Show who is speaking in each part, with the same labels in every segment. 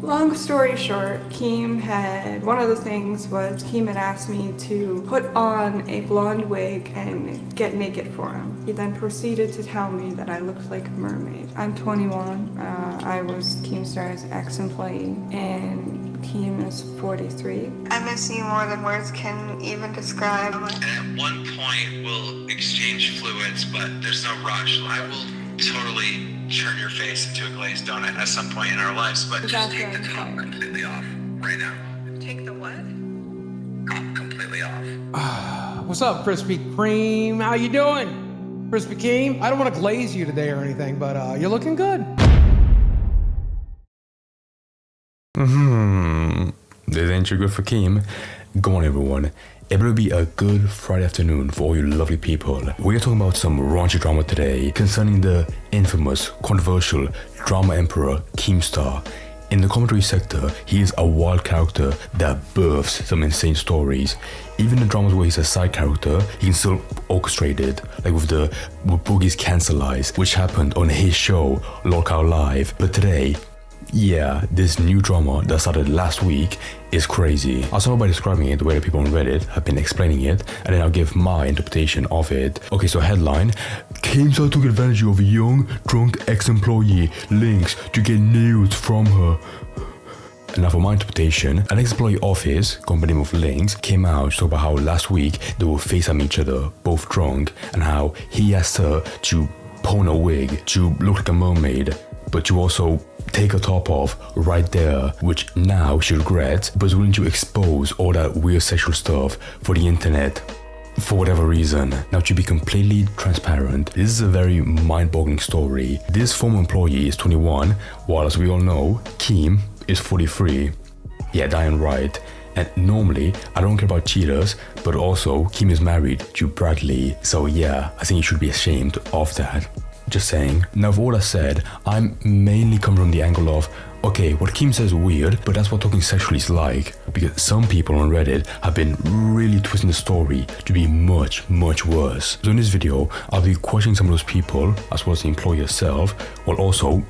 Speaker 1: Long story short, one of the things was Keem had asked me to put on a blonde wig and get naked for him. He then proceeded to tell me that I looked like a mermaid. I'm 21, I was Keemstar's ex-employee, and Keem is 43. I miss you more than words can even describe.
Speaker 2: And at one point we'll exchange fluids, but there's no rush. I will totally turn your face into a glazed donut at some point in our lives, but just take the top completely off right now.
Speaker 1: Take the what?
Speaker 2: Top completely off.
Speaker 3: What's up, Krispy Kreme? How you doing? Krispy Kreme? I don't want to glaze you today or anything, but you're looking good.
Speaker 4: This ain't too good for Keem. Go on, everyone. It will be a good Friday afternoon for all you lovely people. We're talking about some raunchy drama today concerning the infamous, controversial drama emperor Keemstar. In the commentary sector, he is a wild character that births some insane stories. Even in dramas where he's a side character, he can still orchestrate it, like with Boogie's Cancer Lies, which happened on his show, Lolcow Live. But today, yeah, this new drama that started last week is crazy. I'll start by describing it the way that people on Reddit have been explaining it, and then I'll give my interpretation of it. Okay, so headline: Keemstar took advantage of a young, drunk ex-employee, links to get nudes from her. And now for my interpretation, an ex-employee of his, company name of Links, came out to talk about how last week they were FaceTiming each other, both drunk, and how he asked her to pawn a wig to look like a mermaid, but to also take her top off right there, which now she regrets, but is willing to expose all that weird sexual stuff for the internet for whatever reason. Now, to be completely transparent, this is a very mind-boggling story. This former employee is 21, while as we all know, Keem is 43. Yeah, dying right. And normally, I don't care about cheaters, but also Keem is married to Bradley, so yeah, I think you should be ashamed of that. Just saying. Now, with all that said, I'm mainly coming from the angle of, okay, what Keem says is weird, but that's what talking sexually is like. Because some people on Reddit have been really twisting the story to be much, much worse. So in this video, I'll be questioning some of those people, as well as the employee herself, while also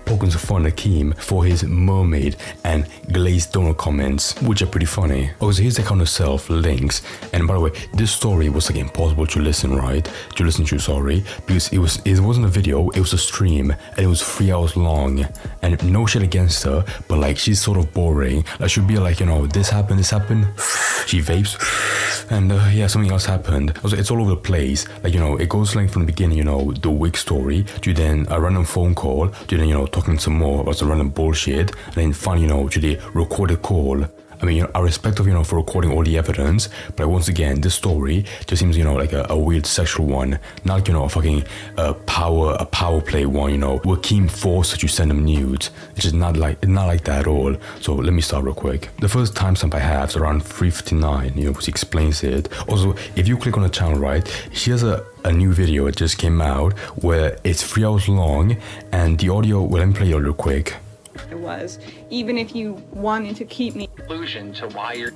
Speaker 4: poking some fun at Keem for his mermaid and glazed donut comments, which are pretty funny. Okay, so here's the account herself, Links. And by the way, this story was like impossible to listen, right? To listen to, sorry, because it wasn't a video, it was a stream, and it was 3 hours long. And no shit against her, but like she's sort of boring. Like she'd be like, you know, this happened. She vapes, and yeah, something else happened. Also, it's all over the place. Like, you know, it goes like from the beginning, you know, the wig story, to then a random phone call, to then, you know, talking some more about some random bullshit, and then finally, you know, to the recorded call. I mean, you know, I respect of, you know, for recording all the evidence, but once again, this story just seems, you know, like a weird sexual one, not like, you know, a fucking power play one, you know, where Keem forced her to send him nudes. It's just not like that at all. So let me start real quick. The first timestamp I have is around 3:59, you know, which explains it. Also, if you click on the channel, right, she has a new video that just came out where it's 3 hours long, and the audio, well, let me play it real quick.
Speaker 1: It was, even if you wanted to keep me.
Speaker 5: Conclusion to why you're.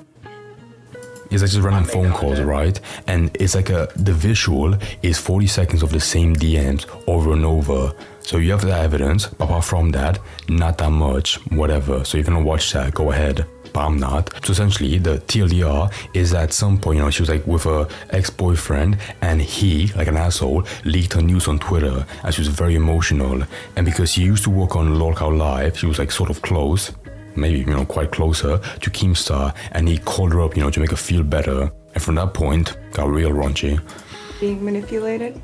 Speaker 4: It's like just random phone calls, right? And it's like the visual is 40 seconds of the same DMs over and over. So you have the evidence, but apart from that, not that much, whatever. So if you don't watch that, go ahead. But I'm not. So essentially, the TLDR is that at some point, you know, she was like with her ex-boyfriend, and he, like an asshole, leaked her news on Twitter, and she was very emotional. And because she used to work on Lolcow Live, she was like sort of close, maybe, you know, quite closer to Keemstar, and he called her up, you know, to make her feel better. And from that point, got real raunchy.
Speaker 1: Being manipulated.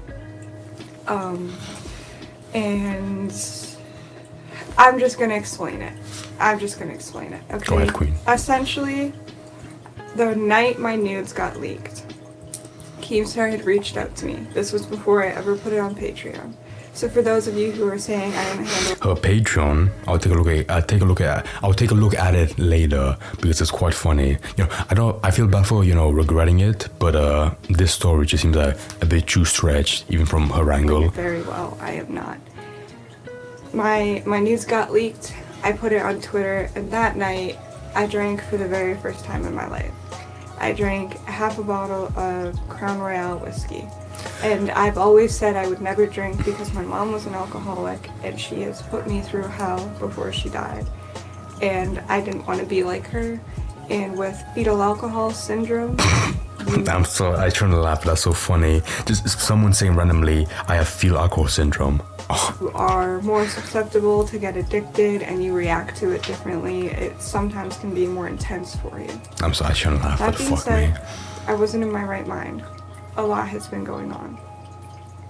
Speaker 1: And I'm just gonna explain it. Okay.
Speaker 4: Go ahead, Queen.
Speaker 1: Essentially, the night my nudes got leaked, Keemstar had reached out to me. This was before I ever put it on Patreon. So for those of you who are saying I don't handle
Speaker 4: her Patreon, I'll take a look at it later, because it's quite funny. You know, I feel bad for, you know, regretting it, but this story just seems a bit too stretched, even from her angle.
Speaker 1: Very well, I am not. My news got leaked. I put it on Twitter, and that night I drank for the very first time in my life. I drank half a bottle of Crown Royal whiskey. And I've always said I would never drink because my mom was an alcoholic and she has put me through hell before she died. and I didn't want to be like her. And with fetal alcohol syndrome,
Speaker 4: I'm sorry, I try to laugh, but that's so funny. Just someone saying randomly, I have fetal alcohol syndrome. Oh,
Speaker 1: you are more susceptible to get addicted and you react to it differently. It sometimes can be more intense for you.
Speaker 4: I'm sorry, I try to laugh,
Speaker 1: That
Speaker 4: but
Speaker 1: being
Speaker 4: fuck me.
Speaker 1: said, I wasn't in my right mind. A lot has been going on.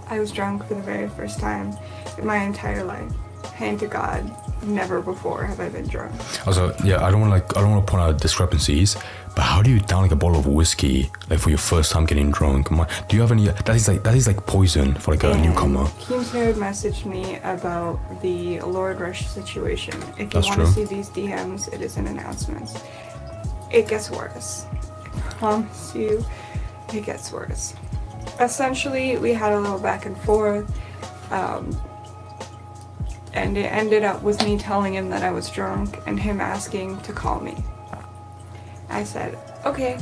Speaker 1: I was drunk for the very first time in my entire life. Hand to God, never before have I been drunk.
Speaker 4: Also, yeah, I don't want to point out discrepancies, but how do you down like a bottle of whiskey like for your first time getting drunk? Do you have any? That is like poison for like a newcomer.
Speaker 1: Keemstar messaged me about the Lord Rush situation. If you
Speaker 4: That's
Speaker 1: want
Speaker 4: true.
Speaker 1: to see these DMs, it is in announcements. It gets worse. I promise you, it gets worse. Essentially, we had a little back and forth. And it ended up with me telling him that I was drunk and him asking to call me. I said, okay,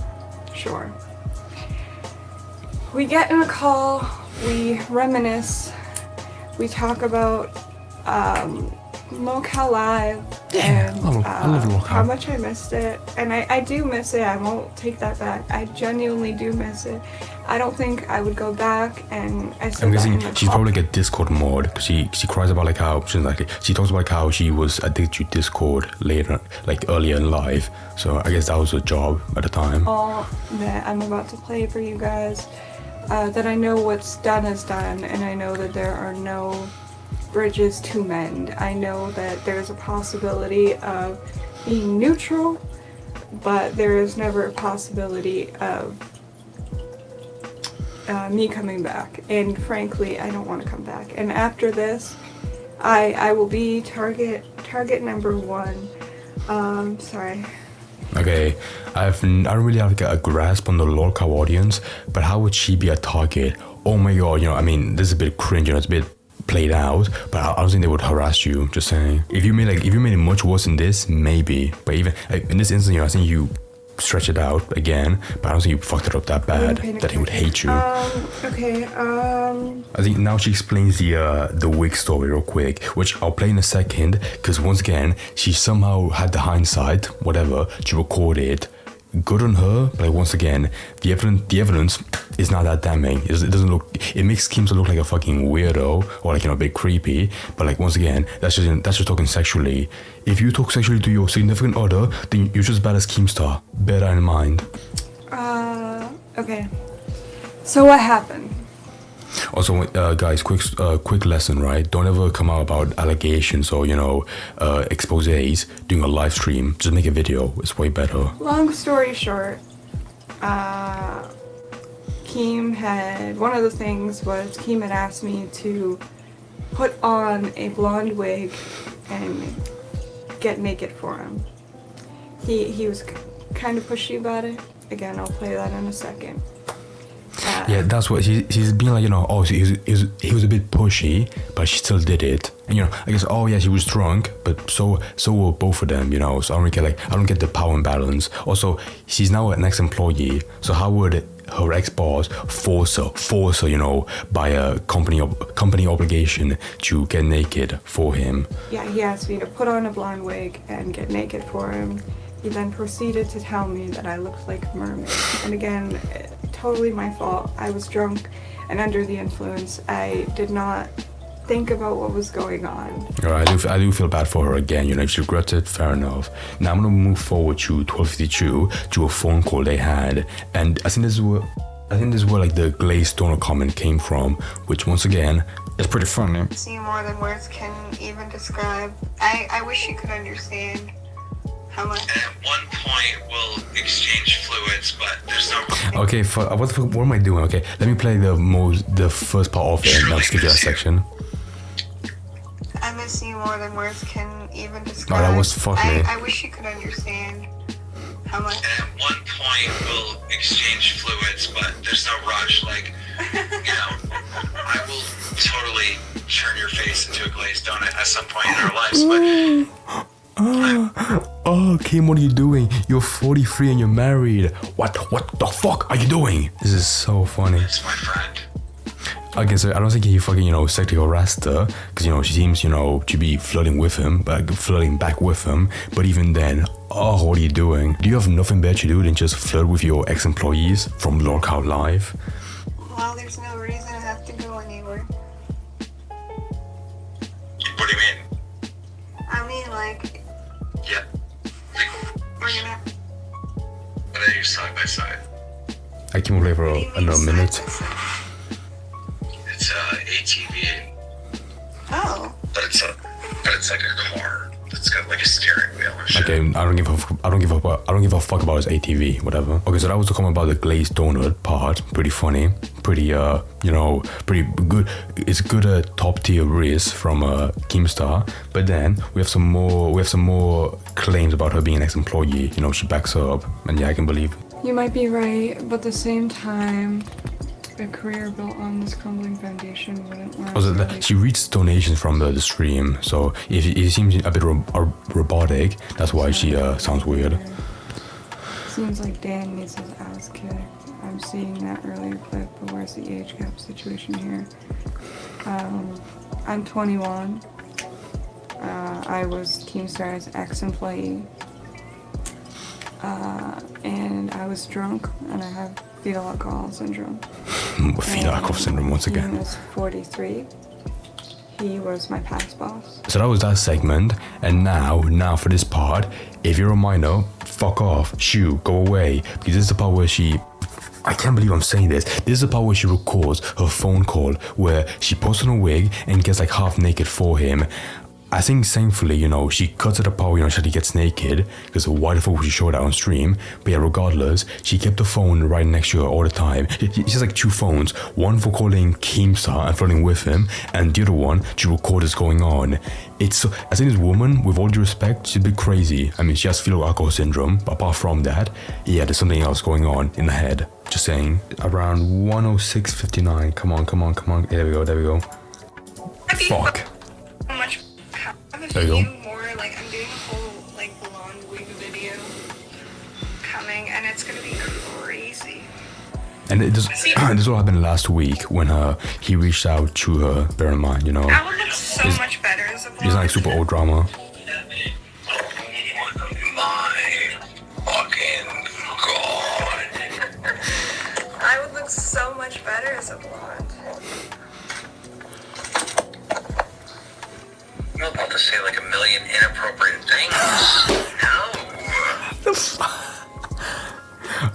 Speaker 1: sure. We get in a call, we reminisce, we talk about Lolcow Live and
Speaker 4: I love Lolcow.
Speaker 1: how much I missed it. And I do miss it, I won't take that back. I genuinely do miss it. I don't think I would go back, and I said
Speaker 4: I'm
Speaker 1: that in
Speaker 4: guessing
Speaker 1: the
Speaker 4: she's
Speaker 1: call.
Speaker 4: probably like a Discord mod because she cries about like how she talks about like how she was addicted to Discord later, like earlier in life. So I guess that was her job at the time.
Speaker 1: All that I'm about to play for you guys, that I know what's done is done, and I know that there are no bridges to mend. I know that there's a possibility of being neutral, but there is never a possibility of me coming back. And frankly, I don't want to come back. And after this, I will be target number one. Sorry.
Speaker 4: Okay, I don't really have like a grasp on the Lolcow audience, but how would she be a target? Oh my god, I mean, this is a bit cringe, it's a bit played out, but I don't think they would harass you. Just saying. If you made it much worse than this, maybe. But even in this instance, I think you stretch it out again, but I don't think you fucked it up that bad that he would hate you.
Speaker 1: Okay.
Speaker 4: I think now she explains the wig story real quick, which I'll play in a second, because once again, she somehow had the hindsight, whatever, to record it. Good on her, but like once again, the evidence is not that damning. It doesn't look. It makes Keemstar look like a fucking weirdo or like a bit creepy. But like once again, that's just talking sexually. If you talk sexually to your significant other, then you're just bad as Keemstar. Bear that in mind.
Speaker 1: Okay. So what happened?
Speaker 4: Also, guys, quick lesson, right? Don't ever come out about allegations or exposés doing a live stream. Just make a video. It's way better.
Speaker 1: Long story short, Keem had, one of the things was Keem had asked me to put on a blonde wig and get naked for him. He was kind of pushy about it. Again, I'll play that in a second.
Speaker 4: Yeah, that's what she's being like, oh, he was a bit pushy, but she still did it. And I guess, oh yeah, she was drunk, but so were both of them, so I don't get the power imbalance. Also, she's now an ex-employee, so how would her ex-boss force her, by a company obligation to get naked for him?
Speaker 1: Yeah, he asked me to put on a blonde wig and get naked for him. He then proceeded to tell me that I looked like a mermaid. And again, totally my fault. I was drunk and under the influence. I did not think about what was going on.
Speaker 4: Alright, I do feel bad for her again, if she regrets it, fair enough. Now I'm gonna move forward to 12:52 to a phone call they had, and I think this is where like the glazed donor comment came from, which once again is pretty funny.
Speaker 1: See more than words can even describe. I wish you could understand how much.
Speaker 2: And at one point, we'll exchange fluids, but there's no.
Speaker 4: Okay, what am I doing? Okay, let me play the first part of it, and I'll skip that section.
Speaker 1: I miss you more than words can even describe.
Speaker 4: Oh, that was fuck me.
Speaker 1: I wish you could understand how much.
Speaker 2: And at one point, we'll exchange fluids, but there's no rush. Like, I will totally turn your face into a glazed donut at some point in our lives, but.
Speaker 4: Oh, Kim, what are you doing? You're 43 and you're married. What the fuck are you doing? This is so funny.
Speaker 2: It's my friend.
Speaker 4: I guess I don't think he fucking, sexually harassed her, because, she seems, to be flirting with him, flirting back with him. But even then, what are you doing? Do you have nothing better to do than just flirt with your ex-employees from Lolcow Live?
Speaker 1: Well, there's no reason I have to go anywhere.
Speaker 2: What do you mean?
Speaker 1: I mean, like,
Speaker 2: Yeah.
Speaker 1: we're gonna...
Speaker 2: But then you're side by side.
Speaker 4: I came over for another minute.
Speaker 2: It's ATV,
Speaker 1: Oh.
Speaker 2: but it's like a car. It's got like a steering wheel and shit.
Speaker 4: Okay, I don't give a fuck about his ATV, whatever. Okay, so that was the comment about the glazed donut part. Pretty funny, pretty pretty good. It's good top tier riz from Keemstar. But then we have some more claims about her being an ex-employee. She backs her up, and yeah, I can believe it.
Speaker 1: You might be right, but at the same time, a career built on this crumbling foundation wouldn't last.
Speaker 4: Also,
Speaker 1: really.
Speaker 4: she reads donations from the stream, so if it seems a bit robotic, that's why she sounds weird.
Speaker 1: Seems like Dan needs his ass kicked. I'm seeing that earlier clip, but where's the age gap situation here? I'm 21. I was Keemstar's ex-employee. And I was drunk, and I have fetal alcohol syndrome.
Speaker 4: Fetal alcohol syndrome once
Speaker 1: He
Speaker 4: again.
Speaker 1: was 43. He was my past boss.
Speaker 4: So that was that segment, and now for this part, if you're a minor, fuck off, shoo, go away, because this is the part where I can't believe I'm saying this. This is the part where she records her phone call, where she puts on a wig and gets like half naked for him. I think thankfully, she cuts it apart, she gets naked, because why the fuck would she show that on stream? But yeah, regardless, she kept the phone right next to her all the time. She has like two phones, one for calling Keemstar and flirting with him, and the other one to record what's going on. I think this woman, with all due respect, she's a bit crazy. I mean, she has fetal alcohol syndrome, but apart from that, yeah, there's something else going on in the head. Just saying. Around 106.59, come on. There we go. Fuck.
Speaker 1: Much.
Speaker 4: There you go.
Speaker 1: More like I'm doing a whole like blonde wig video coming, and it's gonna be crazy.
Speaker 4: And this all happened last week when he reached out to her. Bear in mind,
Speaker 1: I would look so much better as a blonde.
Speaker 4: It's not like super old drama.
Speaker 2: My fucking god.
Speaker 1: I would look so much better as a blonde.
Speaker 2: I'm about to say like a million inappropriate things. No.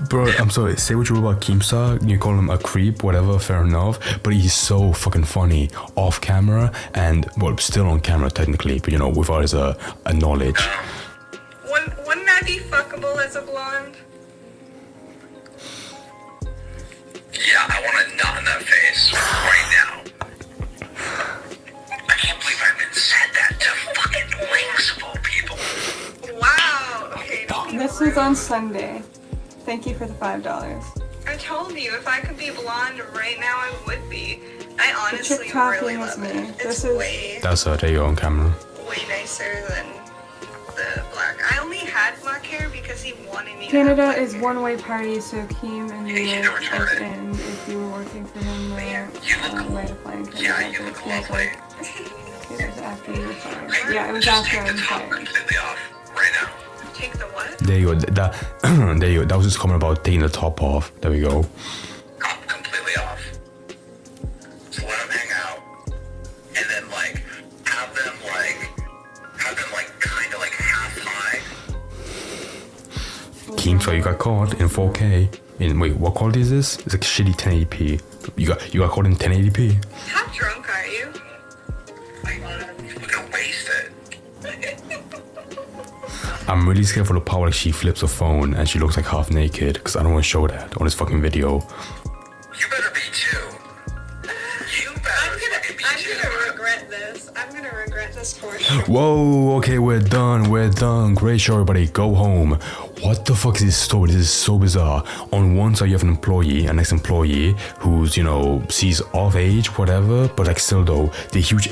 Speaker 4: Bro, I'm sorry, say what you will about Keemstar, you call him a creep, whatever, fair enough, but he's so fucking funny off camera, and, well, still on camera technically, but without his knowledge.
Speaker 1: Wouldn't I be fuckable as a blonde?
Speaker 2: Yeah, I want a knot in that face right now. I can't believe I even said that to fucking links of all people.
Speaker 1: Wow. Okay. This was on Sunday. Thank you for the $5. I told you, if I could be blonde right now, I would be. I honestly really love it. It's way
Speaker 4: That's there you go on camera.
Speaker 1: nicer than the black. I only had black hair because he wanted me to
Speaker 5: Canada
Speaker 1: have black
Speaker 5: is
Speaker 1: hair.
Speaker 5: one-way party, so Keem and
Speaker 2: Yeah,
Speaker 5: Leah
Speaker 2: you're
Speaker 5: is
Speaker 2: retarded.
Speaker 5: in if you were working for him
Speaker 2: You
Speaker 5: there.
Speaker 2: look-
Speaker 5: Right to play in Canada.
Speaker 2: Yeah, you
Speaker 5: so
Speaker 2: look
Speaker 5: it feels
Speaker 2: lovely.
Speaker 5: like it was after you were fired. Yeah, it was
Speaker 2: Just
Speaker 5: after I
Speaker 2: take
Speaker 5: was
Speaker 2: the top
Speaker 5: fired.
Speaker 2: completely off right now.
Speaker 1: Take the what?
Speaker 4: There you go, there you go, that was just comment about taking the top off, there we go.
Speaker 2: Top completely off. Just let them hang out, and then have them kind of half high.
Speaker 4: Keem, so you got caught in 4K. Wait, what quality is this? It's like shitty 1080p. You got caught in 1080p.
Speaker 1: How drunk are you?
Speaker 2: We're gonna waste it.
Speaker 4: I'm really scared for the part where she flips her phone and she looks like half naked, because I don't want to show that on this fucking video.
Speaker 2: You better be too. You better fucking be
Speaker 1: I'm
Speaker 2: too.
Speaker 1: gonna regret this. I'm gonna regret this for sure.
Speaker 4: Whoa, okay, we're done. Great show, everybody, go home. What the fuck is this story? This is so bizarre. On one side, you have an employee, an ex-employee, who's, sees of age, whatever, but still though, the huge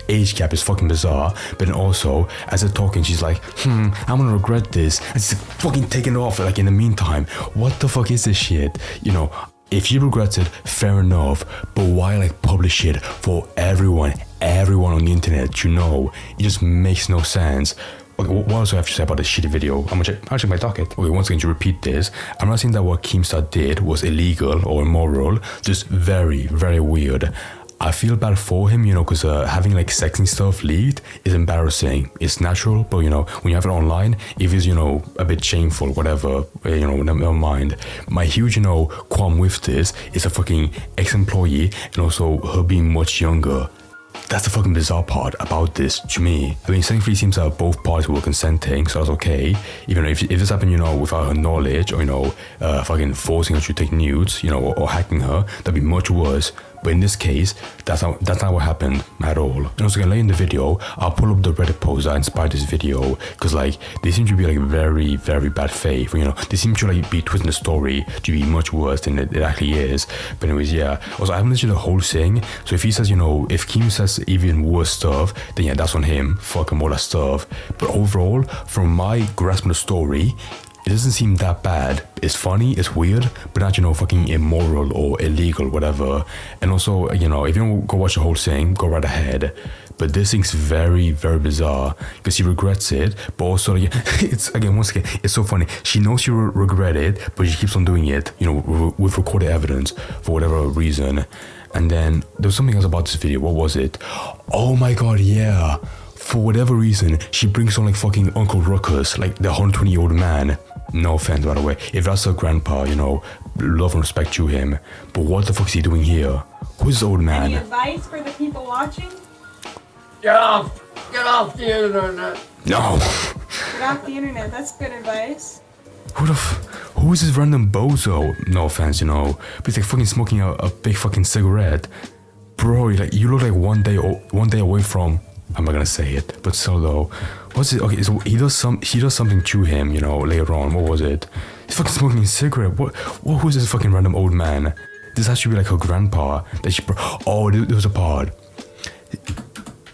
Speaker 4: age gap is fucking bizarre. But then also, as they're talking, she's like, I'm gonna regret this. And she's fucking taking it off, in the meantime. What the fuck is this shit? If she regrets it, fair enough, but why like publish it for everyone on the internet to know? It just makes no sense. Okay, what else do I have to say about this shitty video? I'll check my docket. Okay, once again, to repeat this, I'm not saying that what Keemstar did was illegal or immoral, just very, very weird. I feel bad for him, you know, because having like sexing stuff leaked is embarrassing. It's natural, but you know, when you have it online, if it's, you know, a bit shameful, whatever, you know, never mind. My huge, you know, qualm with this is a fucking ex-employee and also her being much younger. That's the fucking bizarre part about this to me. I mean, thankfully it seems that both parties were consenting, so that's okay. Even if this happened, you know, without her knowledge or, you know, fucking forcing her to take nudes, you know, or hacking her, that'd be much worse. But in this case, that's not what happened at all. And also, later in the video, I'll pull up the Reddit post that inspired this video, because like they seem to be like very, very bad faith. You know, they seem to like be twisting the story to be much worse than it actually is. But anyways, yeah. Also, I haven't listened to the whole thing, so if he says, you know, if Keem says even worse stuff, then yeah, that's on him. Fuck him, all that stuff. But overall, from my grasp of the story, it doesn't seem that bad. It's funny, it's weird, but not, you know, fucking immoral or illegal, whatever. And also, you know, if you don't go watch the whole thing, go right ahead. But this thing's very, very bizarre because she regrets it, but also, yeah, it's once again, it's so funny. She knows she regret it, but she keeps on doing it, you know, with recorded evidence for whatever reason. And then there was something else about this video. What was it? Oh my god, yeah. For whatever reason, she brings on like fucking Uncle Ruckus, like the 120-year-old man. No offense, by the way. If that's her grandpa, you know, love and respect to him. But what the fuck is he doing here? Who's this old man?
Speaker 1: Any advice for the people watching?
Speaker 6: Get off the internet.
Speaker 4: No.
Speaker 1: Get off the internet. That's good advice.
Speaker 4: Who is this random bozo? No offense, you know, but he's like fucking smoking a big fucking cigarette. Bro, you look like one day away from. I'm not gonna say it, but still though. What's it? Okay, so he does something to him, you know, later on. What was it? He's fucking smoking a cigarette. Who's this fucking random old man? This has to be like her grandpa. Oh, there was a pod.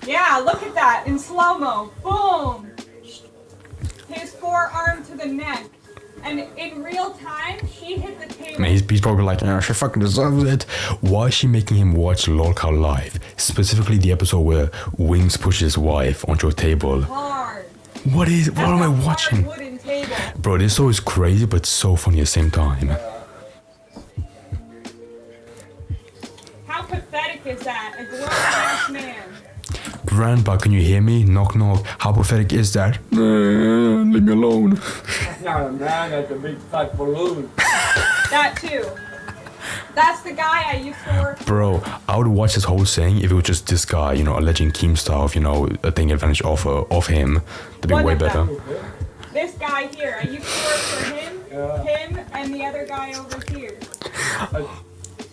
Speaker 1: Yeah, look at that in slow-mo. Boom! His forearm to the neck. And in real time, she hit the table.
Speaker 4: Man, he's probably like, yeah, she fucking deserves it. Why is she making him watch Lolcow live? Specifically the episode where Wings pushes his wife onto a table.
Speaker 1: Hard.
Speaker 4: What am I watching?
Speaker 1: Wooden table.
Speaker 4: Bro, this show is crazy, but so funny at the same time.
Speaker 1: How pathetic is that? A grown-ass man.
Speaker 4: Grandpa, can you hear me? Knock knock. How pathetic is that? Leave me alone.
Speaker 6: That's not a man, that's a big fat balloon.
Speaker 1: That too. That's the guy I used to work for.
Speaker 4: Bro, I would watch this whole thing if it was just this guy, you know, alleging Keemstar of, you know, taking advantage of him. That'd be way better.
Speaker 1: This guy here, I used to work for him, him, and the other guy over here.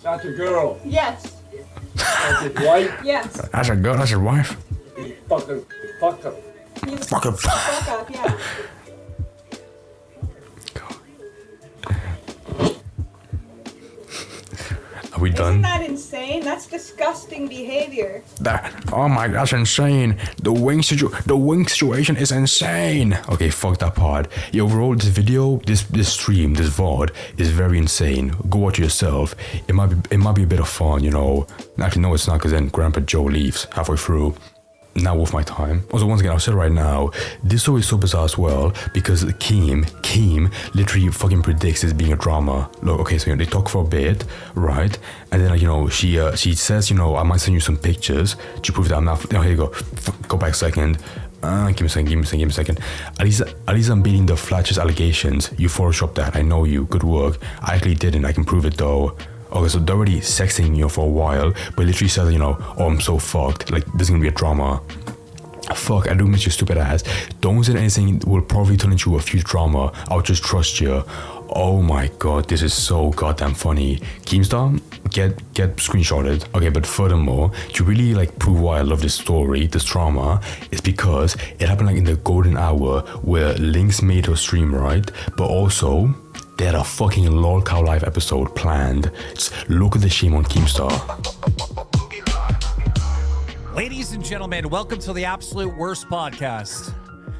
Speaker 6: That's a girl.
Speaker 1: Yes.
Speaker 6: That's his wife.
Speaker 1: Yes.
Speaker 4: That's a girl, that's your wife.
Speaker 6: Fucking fuck up.
Speaker 1: He's
Speaker 4: Fuck up.
Speaker 1: fuck up, yeah.
Speaker 4: Are we
Speaker 1: Isn't
Speaker 4: done?
Speaker 1: that insane? That's disgusting behavior.
Speaker 4: Oh my, that's insane. The wing situation is insane. Okay, fuck that part. Yeah, overall, this video, this stream, this VOD is very insane. Go watch it yourself. It might be a bit of fun, you know. Actually, no, it's not, because then Grandpa Joe leaves halfway through. Not worth my time. Also, once again, I'll say it right now, this show is so bizarre as well because Keem literally fucking predicts this being a drama. Look, okay, so you know, they talk for a bit, right? And then, you know, she says, you know, I might send you some pictures to prove that I'm not. Oh, here you go. Go back a second. Give me a second. At least I'm beating the flatest allegations. You photoshopped that. I know you. Good work. I actually didn't. I can prove it though. Okay, so they're already sexting, you know, for a while, but literally says, you know, oh, I'm so fucked. Like, this is gonna be a drama. Fuck, I do miss your stupid ass. Don't say anything that will probably turn into a huge drama. I'll just trust you. Oh my god, this is so goddamn funny. Keemstar, get screenshotted. Okay, but furthermore, to really like prove why I love this story, this drama, is because it happened like in the golden hour where Lynx made her stream, right? But also, they had a fucking Lolcow live episode planned. Just look at the shame on Keemstar.
Speaker 7: Ladies and gentlemen, welcome to the absolute worst podcast.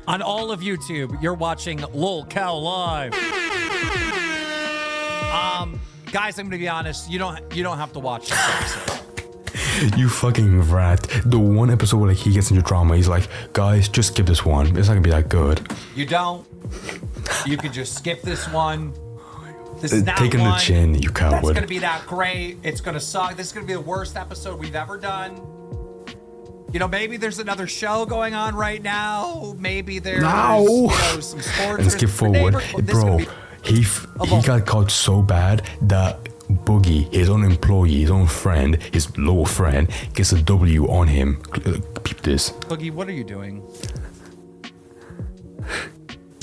Speaker 7: On all of YouTube, you're watching Lolcow Live. guys, I'm gonna be honest. You don't have to watch this episode.
Speaker 4: You fucking rat. The one episode where like he gets into drama, he's like, guys, just skip this one. It's not gonna be that good.
Speaker 7: You don't. You can just skip this one. This is not
Speaker 4: Taking the
Speaker 7: one
Speaker 4: chin, you
Speaker 7: that's
Speaker 4: coward.
Speaker 7: gonna be that great. It's gonna suck. This is gonna be the worst episode we've ever done. You know, maybe there's another show going on right now. Maybe there's some sports.
Speaker 4: And skip forward, bro. He got caught so bad that Boogie, his own employee, his own friend, his lower friend, gets a W on him. Peep this.
Speaker 7: Boogie, what are you doing?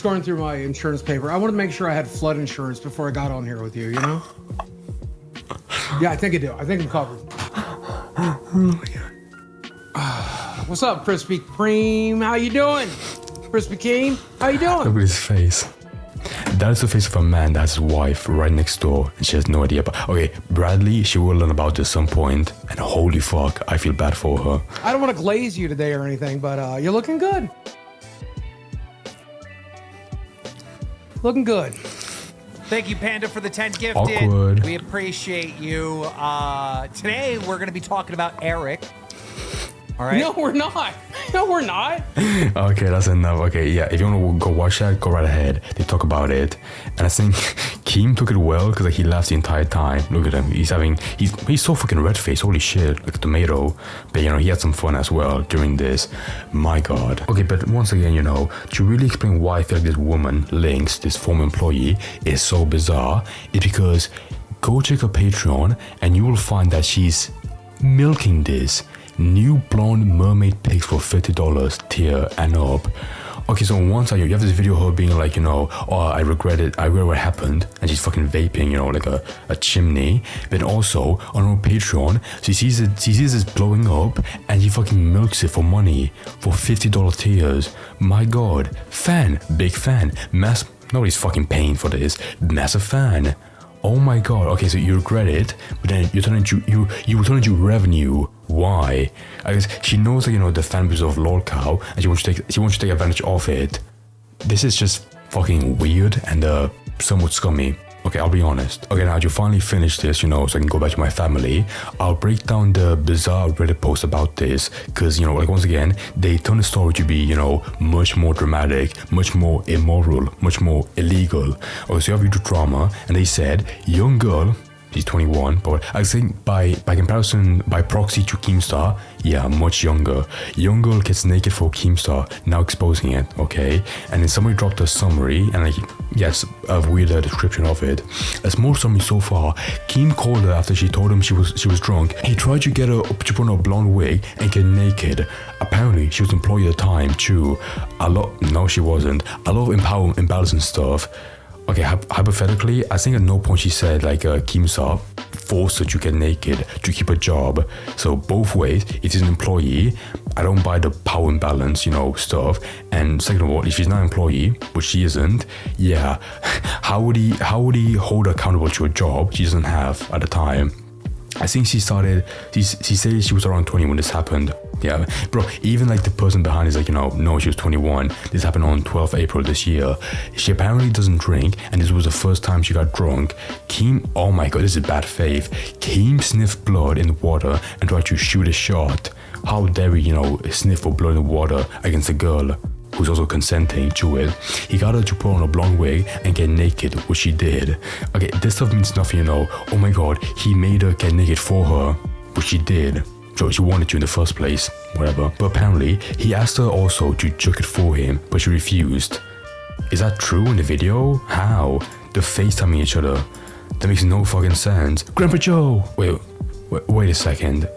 Speaker 3: Going through my insurance paper. I wanted to make sure I had flood insurance before I got on here with you, you know? Yeah, I think I do. I think I'm covered. What's up, Krispy Kreme? How you doing? Krispy Kreme? How you doing?
Speaker 4: Look at his face. That is the face of a man that has his wife right next door and she has no idea about. Okay, Bradley, she will learn about this some point, and holy fuck, I feel bad for her.
Speaker 3: I don't want to glaze you today or anything, but you're looking good. Looking good.
Speaker 7: Thank you, Panda, for the 10 gifted.
Speaker 4: Awkward.
Speaker 7: We appreciate you. Today, we're going to be talking about Eric. All right?
Speaker 3: No, we're not. No, we're not.
Speaker 4: Okay, that's enough. Okay, yeah, if you want to go watch that, go right ahead. They talk about it. And I think Keem took it well because like, he laughed the entire time. Look at him. He's so fucking red-faced. Holy shit, like a tomato. But, you know, he had some fun as well during this. My God. Okay, but once again, you know, to really explain why I feel like this woman, Lynx, this former employee, is so bizarre, it's because go check her Patreon and you will find that she's milking this. New blonde mermaid pics for $50 tier and up. Okay, so on one side you have this video of her being like, you know, oh, I regret what happened, and she's fucking vaping, you know, like a chimney. But also on her Patreon, she sees this blowing up and she fucking milks it for money for $50 tiers. My God, big fan, nobody's fucking paying for this, massive fan. Oh my God. Okay, so you regret it, but then you turn into revenue. Why? I guess she knows that, you know, the fan base of Lolcow, and she wants to take advantage of it. This is just fucking weird and somewhat scummy. Okay, I'll be honest. Okay, now you finally finish this, you know, so I can go back to my family. I'll break down the bizarre Reddit post about this, because, you know, like once again, they turn the story to be, you know, much more dramatic, much more immoral, much more illegal. Okay, so you have YouTube drama, and they said, young girl, she's 21, but I think by comparison, by proxy to Keemstar, yeah, much younger. Young girl gets naked for Keemstar, now exposing it, okay? And then somebody dropped a summary, and like, yes, a weird description of it. A small summary so far. Keem called her after she told him she was drunk. He tried to get her to put on a blonde wig and get naked. Apparently, she was employed at the time too. No, she wasn't. A lot of imbalancing stuff. Okay, hypothetically, I think at no point she said like Keemstar forced her to get naked to keep a job. So both ways, if she's an employee, I don't buy the power imbalance, you know, stuff. And second of all, if she's not an employee, which she isn't, yeah, how would he hold her accountable to a job she doesn't have at the time? I think she said she was around 20 when this happened. Yeah, bro, even like the person behind is like, you know, no, she was 21. This happened on 12th April this year. She apparently doesn't drink, and this was the first time she got drunk. Keem, oh my God, this is bad faith. Keem sniffed blood in the water and tried to shoot a shot. How dare he, you know, sniff for blood in the water against a girl who's also consenting to it. He got her to put on a blonde wig and get naked, which she did. Okay, this stuff means nothing, you know. Oh my God, he made her get naked for her, which she did. So she wanted to in the first place, whatever. But apparently, he asked her also to jerk it for him, but she refused. Is that true in the video? How? They're FaceTiming each other. That makes no fucking sense. Grandpa Joe! Wait a second.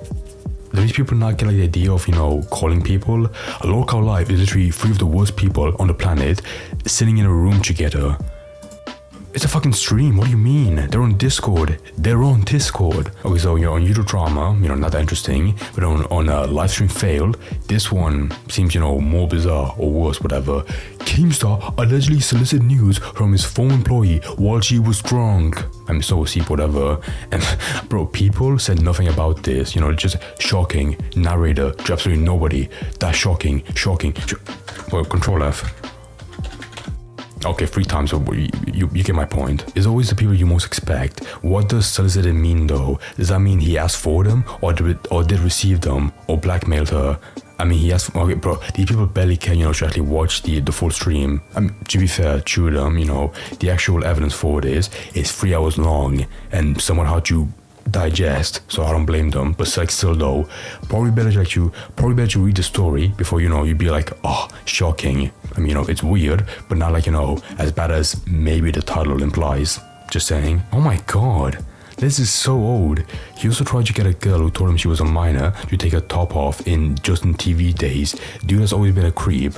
Speaker 4: Do these people not get like the idea of, you know, calling people? A Lolcow Live is literally 3 of the worst people on the planet sitting in a room together. It's a fucking stream, what do you mean? They're on Discord. Okay, so, you know, on YouTube drama, you know, not that interesting. But on live stream failed, this one seems, you know, more bizarre or worse, whatever. Keemstar allegedly solicited news from his former employee while she was drunk. I'm so asleep, whatever. And bro, people said nothing about this, you know, just shocking. Narrator to absolutely nobody. That's shocking. Well, Control F. Okay, 3 times, so you get my point. It's always the people you most expect. What does solicited mean though? Does that mean he asked for them, or did receive them, or blackmailed her? I mean, he asked, okay, bro, these people barely can, to actually watch the full stream. I mean, to be fair, to them, the actual evidence for this is 3 hours long, and someone had to digest, so I don't blame them. But like, still though, probably better to read the story before you'd be like, oh, shocking. I mean, it's weird, but not like as bad as maybe the title implies. Just saying. Oh my god, this is so old. He also tried to get a girl who told him she was a minor to take her top off in TV days. Dude has always been a creep.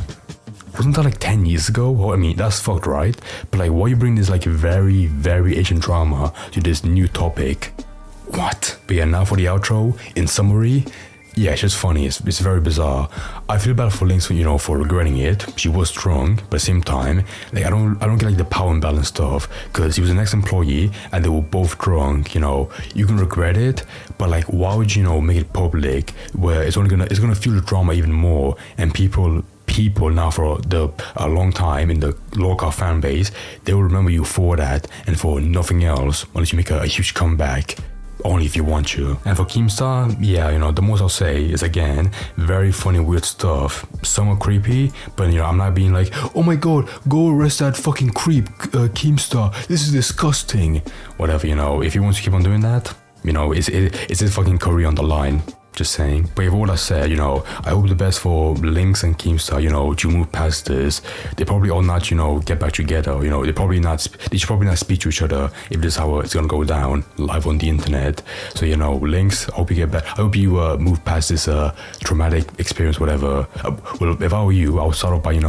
Speaker 4: Wasn't that like 10 years ago? Well, I mean, that's fucked, right? But like, why you bring this like very, very ancient drama to this new topic? What? But yeah, now for the outro. In summary, yeah, it's just funny. It's very bizarre. I feel bad for Lynx, for regretting it. She was drunk, but at the same time, like I don't get like the power imbalance stuff, because he was an ex-employee and they were both drunk. You can regret it, but like, why would you make it public where it's gonna fuel the drama even more, and people now for a long time in the Lolcow fan base, they will remember you for that and for nothing else unless you make a huge comeback. Only if you want to. And for Keemstar, yeah, the most I'll say is, again, very funny, weird stuff. Some are creepy, but I'm not being like, oh my god, go arrest that fucking creep, Keemstar, this is disgusting. Whatever, if he wants to keep on doing that, it's his fucking career on the line. Just saying. But with all that said, I hope the best for Lynx and Keemstar, to move past this. They probably all not, get back together. They should probably not speak to each other if this is how it's gonna go down live on the internet. So, Lynx, I hope you get back. I hope you move past this traumatic experience, whatever. Well, if I were you, I would start off by,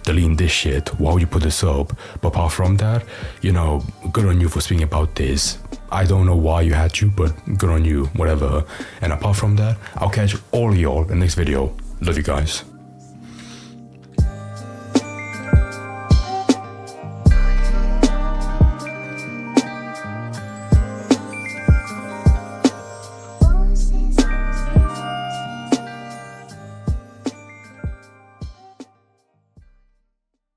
Speaker 4: deleting this shit. Why would you put this up? But apart from that, good on you for speaking about this. I don't know why you had to, but good on you, whatever. And apart from that, I'll catch all of y'all in the next video. Love you guys.